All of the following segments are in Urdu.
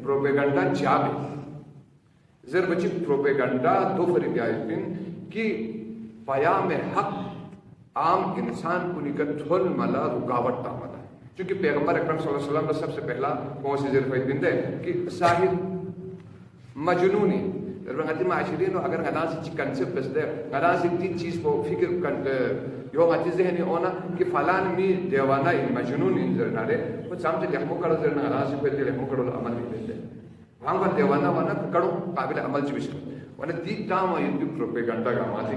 پروپیگنڈا جابه زر بچی پروپیگنڈا دو فریق آئیتن کہ پیام حق عام انسان کو نکت تھول ملا رکاوٹ تا ملا چونکہ پیغمبر اکرم صلی اللہ علیہ وسلم کا سب سے پہلا کون سی ذکر فائدہ ہے کہ ساحر مجنونی رنگتی معاشرین اگر غدا سے کنسپٹ بستے غدا سے تین چیز کو فکر کرتے یو غتی ذہنی ہونا کہ فلان می دیوانا مجنون انذر نارے وہ سامنے لحمو کرو ذر غدا سے پہلے لحمو کرو عمل نہیں بستے وہاں کا دیوانا وانا کرو قابل عمل چھ بستے وانا دی تام یہ پروپیگنڈا کا ماضی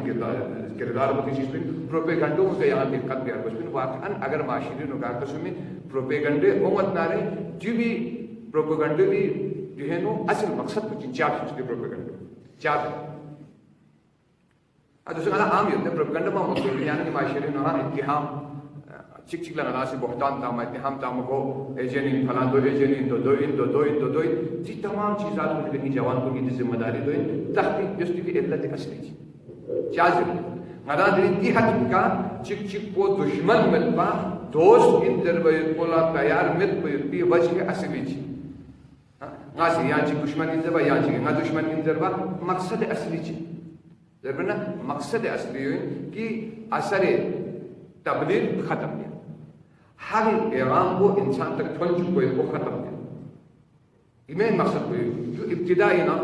کردار ہوتی چیز میں پروپیگنڈوں کے یہاں دقت گیا بس میں واقعا اگر معاشرین کا قسم میں پروپیگنڈے امت نارے جو بھی پروپیگنڈے بھی جو ہے نو اصل مقصد کو چاپ اس کے پروپیگنڈے چاپ دوسرا کہا عام یہ پروپیگنڈا میں مطلب یعنی کہ معاشرین نوہاں اتحام چک چک لگنا سے بہتان تام اتحام تام کو ایجنین فلان دو ایجنین دو جی تمام چیزات کو لیکن جوان کو کی ذمہ داری دوئیں تحقیق جس کی علت اصلی چی چازر غدا دری دی حد کا چک چک کو دشمن ملپا دوست ان در باید کولا تیار مت باید بی وجہ اصلی چی غازی یہاں چی دشمن انزربا یہاں چی غا دشمن انزربا مقصد اصلی چی ذربنا مقصد اصلی ہوئی کہ اثر تبلیغ ختم کیا ہر پیغام کو انسان تک پہنچ چکے وہ ختم کیا یہ میں مقصد ہوئی جو ابتدائی نا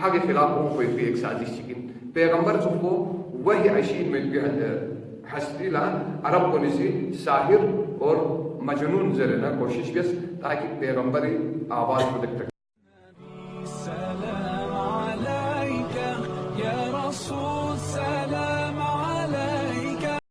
ہر خلاف ہوں کوئی بھی ایک سازش چکن پیغمبر کو وہی اشید میں حسدی لان عرب کو نسی ساحر اور مجنون ذرنا کوشش کس تاکہ پیغمبری آواز کو دکھ